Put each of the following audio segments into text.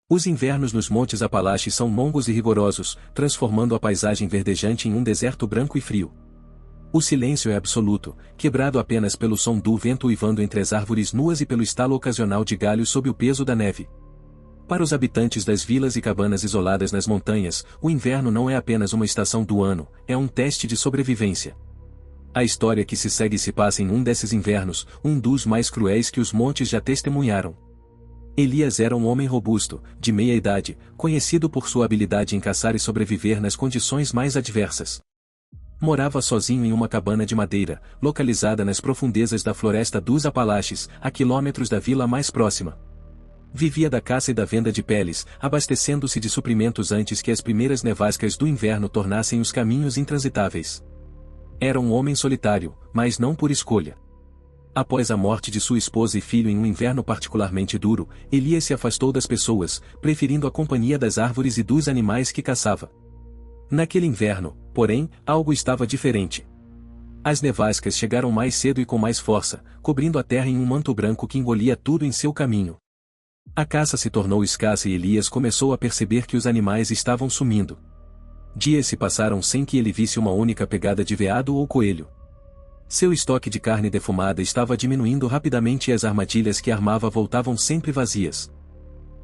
Os invernos nos Montes Apalaches são longos e rigorosos, transformando a paisagem verdejante em um deserto branco e frio. O silêncio é absoluto, quebrado apenas pelo som do vento uivando entre as árvores nuas e pelo estalo ocasional de galhos sob o peso da neve. Para os habitantes das vilas e cabanas isoladas nas montanhas, o inverno não é apenas uma estação do ano, é um teste de sobrevivência. A história que se segue se passa em um desses invernos, um dos mais cruéis que os montes já testemunharam. Elias era um homem robusto, de meia idade, conhecido por sua habilidade em caçar e sobreviver nas condições mais adversas. Morava sozinho em uma cabana de madeira, localizada nas profundezas da floresta dos Apalaches, a quilômetros da vila mais próxima. Vivia da caça e da venda de peles, abastecendo-se de suprimentos antes que as primeiras nevascas do inverno tornassem os caminhos intransitáveis. Era um homem solitário, mas não por escolha. Após a morte de sua esposa e filho em um inverno particularmente duro, Elias se afastou das pessoas, preferindo a companhia das árvores e dos animais que caçava. Naquele inverno, porém, algo estava diferente. As nevascas chegaram mais cedo e com mais força, cobrindo a terra em um manto branco que engolia tudo em seu caminho. A caça se tornou escassa e Elias começou a perceber que os animais estavam sumindo. Dias se passaram sem que ele visse uma única pegada de veado ou coelho. Seu estoque de carne defumada estava diminuindo rapidamente e as armadilhas que armava voltavam sempre vazias.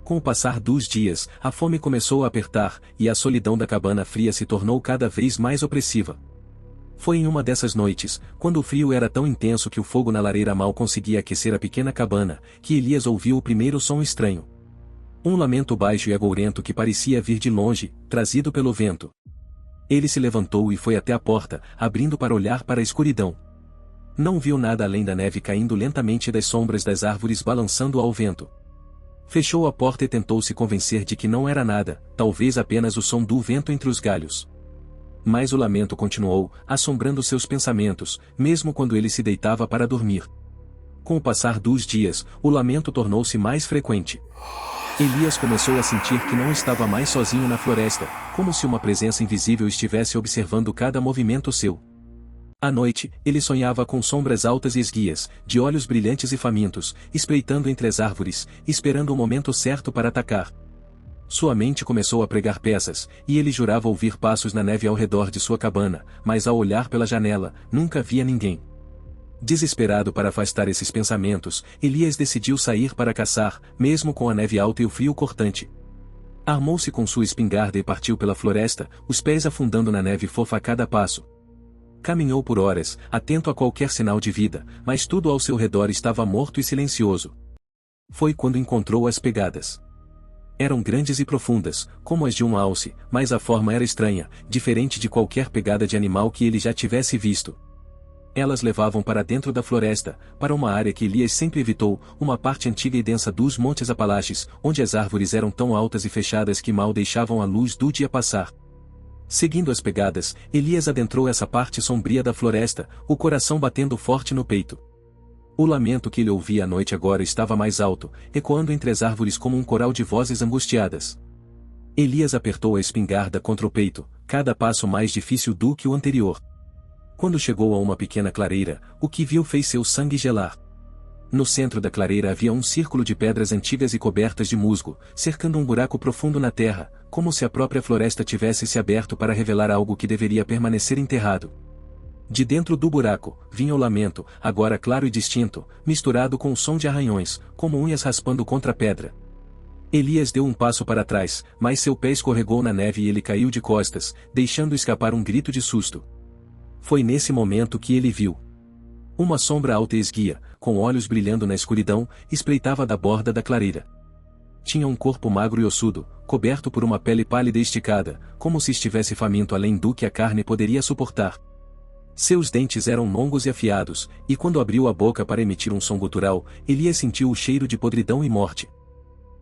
Com o passar dos dias, a fome começou a apertar, e a solidão da cabana fria se tornou cada vez mais opressiva. Foi em uma dessas noites, quando o frio era tão intenso que o fogo na lareira mal conseguia aquecer a pequena cabana, que Elias ouviu o primeiro som estranho. Um lamento baixo e agourento que parecia vir de longe, trazido pelo vento. Ele se levantou e foi até a porta, abrindo para olhar para a escuridão. Não viu nada além da neve caindo lentamente das sombras das árvores balançando ao vento. Fechou a porta e tentou se convencer de que não era nada, talvez apenas o som do vento entre os galhos. Mas o lamento continuou, assombrando seus pensamentos, mesmo quando ele se deitava para dormir. Com o passar dos dias, o lamento tornou-se mais frequente. Elias começou a sentir que não estava mais sozinho na floresta, como se uma presença invisível estivesse observando cada movimento seu. À noite, ele sonhava com sombras altas e esguias, de olhos brilhantes e famintos, espreitando entre as árvores, esperando o momento certo para atacar. Sua mente começou a pregar peças, e ele jurava ouvir passos na neve ao redor de sua cabana, mas ao olhar pela janela, nunca via ninguém. Desesperado para afastar esses pensamentos, Elias decidiu sair para caçar, mesmo com a neve alta e o frio cortante. Armou-se com sua espingarda e partiu pela floresta, os pés afundando na neve fofa a cada passo. Caminhou por horas, atento a qualquer sinal de vida, mas tudo ao seu redor estava morto e silencioso. Foi quando encontrou as pegadas. Eram grandes e profundas, como as de um alce, mas a forma era estranha, diferente de qualquer pegada de animal que ele já tivesse visto. Elas levavam para dentro da floresta, para uma área que Elias sempre evitou, uma parte antiga e densa dos Montes Apalaches, onde as árvores eram tão altas e fechadas que mal deixavam a luz do dia passar. Seguindo as pegadas, Elias adentrou essa parte sombria da floresta, o coração batendo forte no peito. O lamento que ele ouvia à noite agora estava mais alto, ecoando entre as árvores como um coral de vozes angustiadas. Elias apertou a espingarda contra o peito, cada passo mais difícil do que o anterior. Quando chegou a uma pequena clareira, o que viu fez seu sangue gelar. No centro da clareira havia um círculo de pedras antigas e cobertas de musgo, cercando um buraco profundo na terra, como se a própria floresta tivesse se aberto para revelar algo que deveria permanecer enterrado. De dentro do buraco, vinha o lamento, agora claro e distinto, misturado com o som de arranhões, como unhas raspando contra a pedra. Elias deu um passo para trás, mas seu pé escorregou na neve e ele caiu de costas, deixando escapar um grito de susto. Foi nesse momento que ele viu. Uma sombra alta e esguia, com olhos brilhando na escuridão, espreitava da borda da clareira. Tinha um corpo magro e ossudo, coberto por uma pele pálida e esticada, como se estivesse faminto além do que a carne poderia suportar. Seus dentes eram longos e afiados, e quando abriu a boca para emitir um som gutural, Elias sentiu o cheiro de podridão e morte.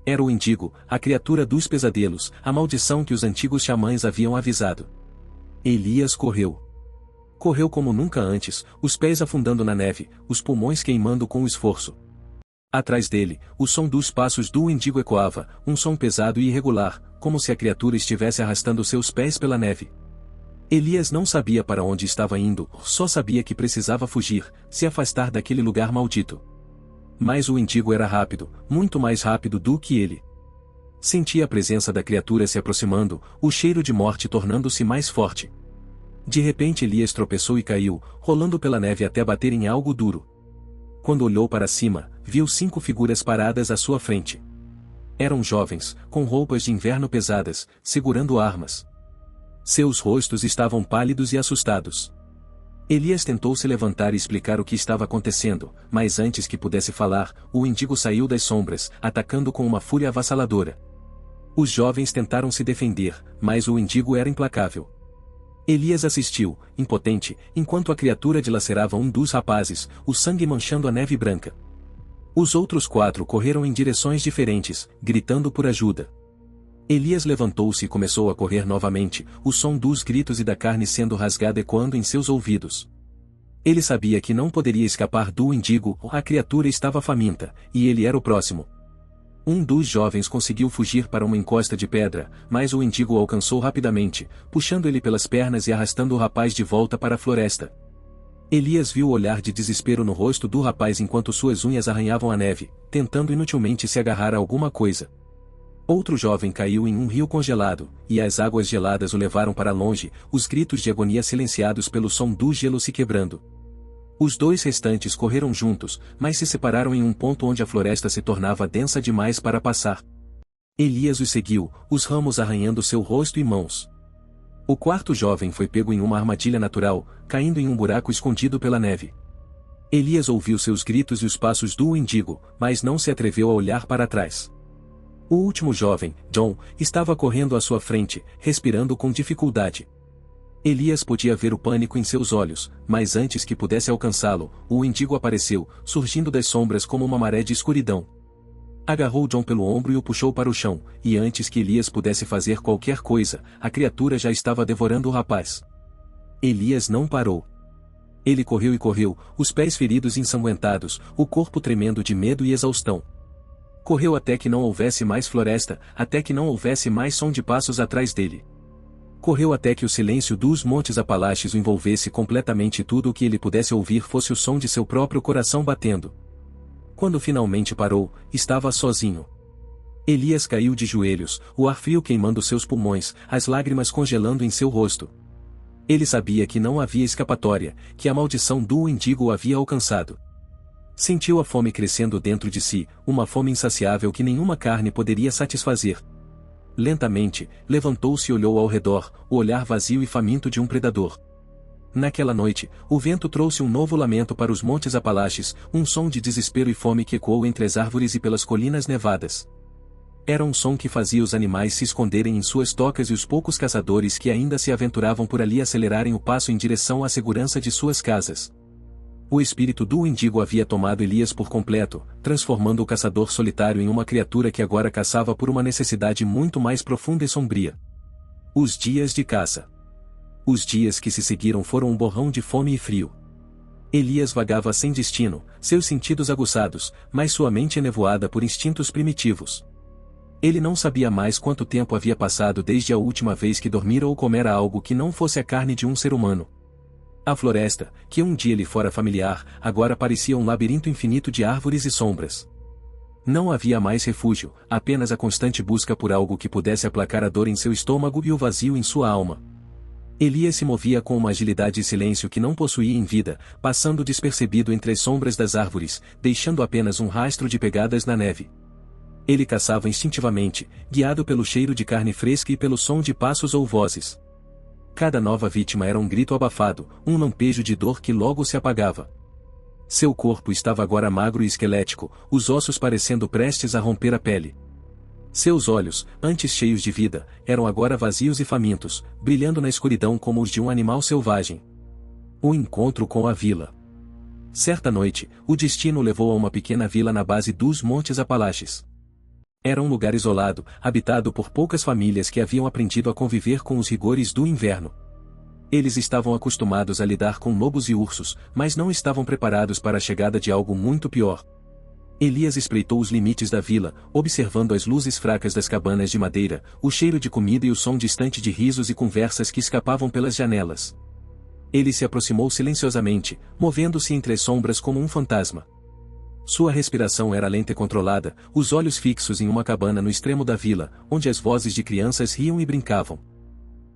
Era o Indigo, a criatura dos pesadelos, a maldição que os antigos xamãs haviam avisado. Elias correu. Correu como nunca antes, os pés afundando na neve, os pulmões queimando com o esforço. Atrás dele, o som dos passos do Indigo ecoava, um som pesado e irregular, como se a criatura estivesse arrastando seus pés pela neve. Elias não sabia para onde estava indo, só sabia que precisava fugir, se afastar daquele lugar maldito. Mas o Indigo era rápido, muito mais rápido do que ele. Sentia a presença da criatura se aproximando, o cheiro de morte tornando-se mais forte. De repente Elias tropeçou e caiu, rolando pela neve até bater em algo duro. Quando olhou para cima, viu 5 figuras paradas à sua frente. Eram jovens, com roupas de inverno pesadas, segurando armas. Seus rostos estavam pálidos e assustados. Elias tentou se levantar e explicar o que estava acontecendo, mas antes que pudesse falar, o Índigo saiu das sombras, atacando com uma fúria avassaladora. Os jovens tentaram se defender, mas o Índigo era implacável. Elias assistiu, impotente, enquanto a criatura dilacerava um dos rapazes, o sangue manchando a neve branca. Os outros 4 correram em direções diferentes, gritando por ajuda. Elias levantou-se e começou a correr novamente, o som dos gritos e da carne sendo rasgada ecoando em seus ouvidos. Ele sabia que não poderia escapar do Índigo, a criatura estava faminta, e ele era o próximo. Um dos jovens conseguiu fugir para uma encosta de pedra, mas o Índigo o alcançou rapidamente, puxando ele pelas pernas e arrastando o rapaz de volta para a floresta. Elias viu o olhar de desespero no rosto do rapaz enquanto suas unhas arranhavam a neve, tentando inutilmente se agarrar a alguma coisa. Outro jovem caiu em um rio congelado, e as águas geladas o levaram para longe, os gritos de agonia silenciados pelo som do gelo se quebrando. Os 2 restantes correram juntos, mas se separaram em um ponto onde a floresta se tornava densa demais para passar. Elias os seguiu, os ramos arranhando seu rosto e mãos. O 4º jovem foi pego em uma armadilha natural, caindo em um buraco escondido pela neve. Elias ouviu seus gritos e os passos do Índigo, mas não se atreveu a olhar para trás. O último jovem, John, estava correndo à sua frente, respirando com dificuldade. Elias podia ver o pânico em seus olhos, mas antes que pudesse alcançá-lo, o Índigo apareceu, surgindo das sombras como uma maré de escuridão. Agarrou John pelo ombro e o puxou para o chão, e antes que Elias pudesse fazer qualquer coisa, a criatura já estava devorando o rapaz. Elias não parou. Ele correu e correu, os pés feridos e ensanguentados, o corpo tremendo de medo e exaustão. Correu até que não houvesse mais floresta, até que não houvesse mais som de passos atrás dele. Correu até que o silêncio dos montes Apalaches o envolvesse completamente e tudo o que ele pudesse ouvir fosse o som de seu próprio coração batendo. Quando finalmente parou, estava sozinho. Elias caiu de joelhos, o ar frio queimando seus pulmões, as lágrimas congelando em seu rosto. Ele sabia que não havia escapatória, que a maldição do Índigo o havia alcançado. Sentiu a fome crescendo dentro de si, uma fome insaciável que nenhuma carne poderia satisfazer. Lentamente, levantou-se e olhou ao redor, o olhar vazio e faminto de um predador. Naquela noite, o vento trouxe um novo lamento para os montes Apalaches, um som de desespero e fome que ecoou entre as árvores e pelas colinas nevadas. Era um som que fazia os animais se esconderem em suas tocas e os poucos caçadores que ainda se aventuravam por ali acelerarem o passo em direção à segurança de suas casas. O espírito do Índigo havia tomado Elias por completo, transformando o caçador solitário em uma criatura que agora caçava por uma necessidade muito mais profunda e sombria. Os dias de caça. Os dias que se seguiram foram um borrão de fome e frio. Elias vagava sem destino, seus sentidos aguçados, mas sua mente enevoada por instintos primitivos. Ele não sabia mais quanto tempo havia passado desde a última vez que dormira ou comera algo que não fosse a carne de um ser humano. A floresta, que um dia lhe fora familiar, agora parecia um labirinto infinito de árvores e sombras. Não havia mais refúgio, apenas a constante busca por algo que pudesse aplacar a dor em seu estômago e o vazio em sua alma. Elias se movia com uma agilidade e silêncio que não possuía em vida, passando despercebido entre as sombras das árvores, deixando apenas um rastro de pegadas na neve. Ele caçava instintivamente, guiado pelo cheiro de carne fresca e pelo som de passos ou vozes. Cada nova vítima era um grito abafado, um lampejo de dor que logo se apagava. Seu corpo estava agora magro e esquelético, os ossos parecendo prestes a romper a pele. Seus olhos, antes cheios de vida, eram agora vazios e famintos, brilhando na escuridão como os de um animal selvagem. O encontro com a vila. Certa noite, o destino o levou a uma pequena vila na base dos Montes Apalaches. Era um lugar isolado, habitado por poucas famílias que haviam aprendido a conviver com os rigores do inverno. Eles estavam acostumados a lidar com lobos e ursos, mas não estavam preparados para a chegada de algo muito pior. Elias espreitou os limites da vila, observando as luzes fracas das cabanas de madeira, o cheiro de comida e o som distante de risos e conversas que escapavam pelas janelas. Ele se aproximou silenciosamente, movendo-se entre as sombras como um fantasma. Sua respiração era lenta e controlada, os olhos fixos em uma cabana no extremo da vila, onde as vozes de crianças riam e brincavam.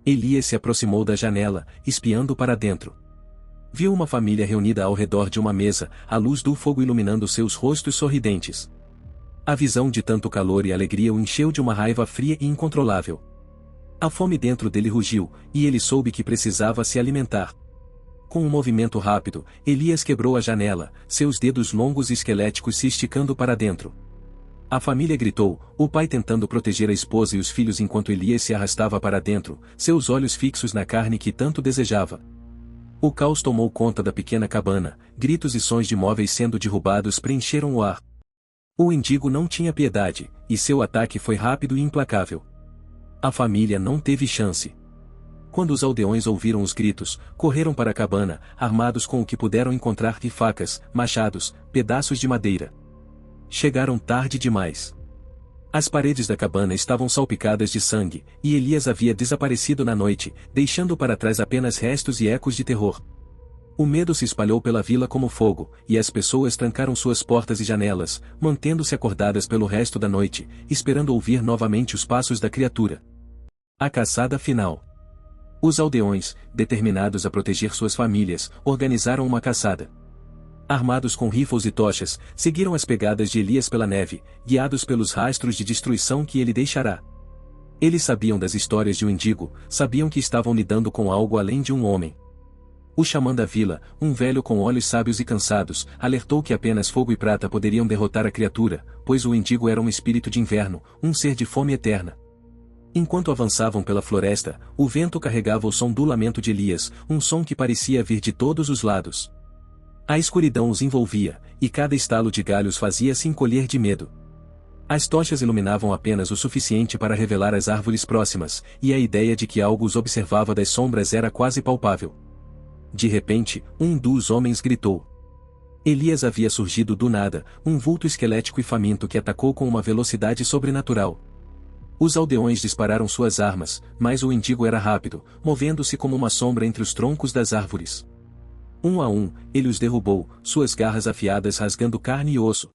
Elias se aproximou da janela, espiando para dentro. Viu uma família reunida ao redor de uma mesa, a luz do fogo iluminando seus rostos sorridentes. A visão de tanto calor e alegria o encheu de uma raiva fria e incontrolável. A fome dentro dele rugiu, e ele soube que precisava se alimentar. Com um movimento rápido, Elias quebrou a janela, seus dedos longos e esqueléticos se esticando para dentro. A família gritou, o pai tentando proteger a esposa e os filhos enquanto Elias se arrastava para dentro, seus olhos fixos na carne que tanto desejava. O caos tomou conta da pequena cabana, gritos e sons de móveis sendo derrubados preencheram o ar. O mendigo não tinha piedade, e seu ataque foi rápido e implacável. A família não teve chance. Quando os aldeões ouviram os gritos, correram para a cabana, armados com o que puderam encontrar de facas, machados, pedaços de madeira. Chegaram tarde demais. As paredes da cabana estavam salpicadas de sangue, e Elias havia desaparecido na noite, deixando para trás apenas restos e ecos de terror. O medo se espalhou pela vila como fogo, e as pessoas trancaram suas portas e janelas, mantendo-se acordadas pelo resto da noite, esperando ouvir novamente os passos da criatura. A caçada final. Os aldeões, determinados a proteger suas famílias, organizaram uma caçada. Armados com rifles e tochas, seguiram as pegadas de Elias pela neve, guiados pelos rastros de destruição que ele deixará. Eles sabiam das histórias de um mendigo, sabiam que estavam lidando com algo além de um homem. O xamã da vila, um velho com olhos sábios e cansados, alertou que apenas fogo e prata poderiam derrotar a criatura, pois o mendigo era um espírito de inverno, um ser de fome eterna. Enquanto avançavam pela floresta, o vento carregava o som do lamento de Elias, um som que parecia vir de todos os lados. A escuridão os envolvia, e cada estalo de galhos fazia-se encolher de medo. As tochas iluminavam apenas o suficiente para revelar as árvores próximas, e a ideia de que algo os observava das sombras era quase palpável. De repente, um dos homens gritou. Elias havia surgido do nada, um vulto esquelético e faminto que atacou com uma velocidade sobrenatural. Os aldeões dispararam suas armas, mas o mendigo era rápido, movendo-se como uma sombra entre os troncos das árvores. Um a um, ele os derrubou, suas garras afiadas rasgando carne e osso.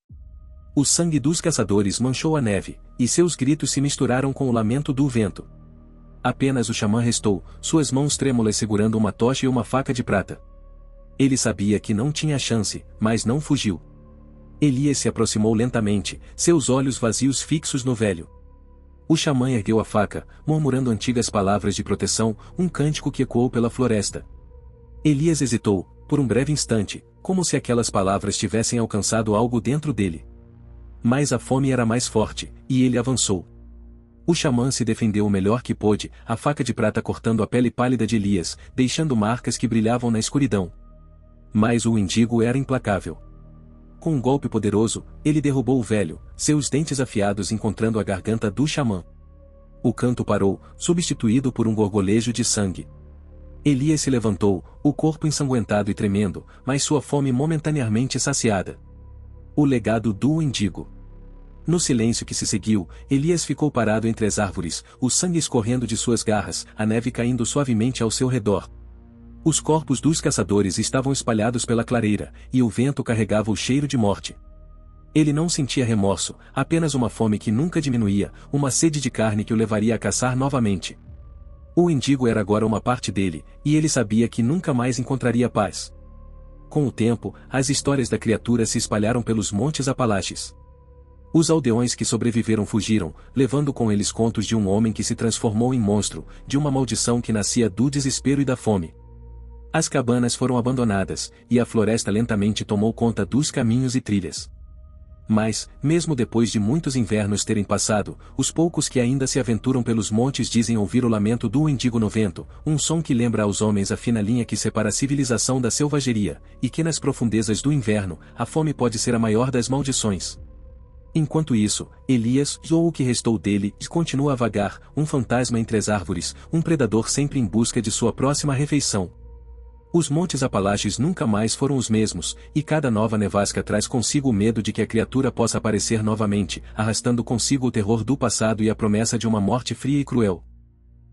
O sangue dos caçadores manchou a neve, e seus gritos se misturaram com o lamento do vento. Apenas o xamã restou, suas mãos trêmulas segurando uma tocha e uma faca de prata. Ele sabia que não tinha chance, mas não fugiu. Elias se aproximou lentamente, seus olhos vazios fixos no velho. O xamã ergueu a faca, murmurando antigas palavras de proteção, um cântico que ecoou pela floresta. Elias hesitou, por um breve instante, como se aquelas palavras tivessem alcançado algo dentro dele. Mas a fome era mais forte, e ele avançou. O xamã se defendeu o melhor que pôde, a faca de prata cortando a pele pálida de Elias, deixando marcas que brilhavam na escuridão. Mas o mendigo era implacável. Com um golpe poderoso, ele derrubou o velho, seus dentes afiados encontrando a garganta do xamã. O canto parou, substituído por um gorgolejo de sangue. Elias se levantou, o corpo ensanguentado e tremendo, mas sua fome momentaneamente saciada. O legado do mendigo. No silêncio que se seguiu, Elias ficou parado entre as árvores, o sangue escorrendo de suas garras, a neve caindo suavemente ao seu redor. Os corpos dos caçadores estavam espalhados pela clareira, e o vento carregava o cheiro de morte. Ele não sentia remorso, apenas uma fome que nunca diminuía, uma sede de carne que o levaria a caçar novamente. O mendigo era agora uma parte dele, e ele sabia que nunca mais encontraria paz. Com o tempo, as histórias da criatura se espalharam pelos montes Apalaches. Os aldeões que sobreviveram fugiram, levando com eles contos de um homem que se transformou em monstro, de uma maldição que nascia do desespero e da fome. As cabanas foram abandonadas, e a floresta lentamente tomou conta dos caminhos e trilhas. Mas, mesmo depois de muitos invernos terem passado, os poucos que ainda se aventuram pelos montes dizem ouvir o lamento do mendigo no vento, um som que lembra aos homens a fina linha que separa a civilização da selvageria, e que nas profundezas do inverno, a fome pode ser a maior das maldições. Enquanto isso, Elias, ou o que restou dele, continua a vagar, um fantasma entre as árvores, um predador sempre em busca de sua próxima refeição. Os montes Apalaches nunca mais foram os mesmos, e cada nova nevasca traz consigo o medo de que a criatura possa aparecer novamente, arrastando consigo o terror do passado e a promessa de uma morte fria e cruel.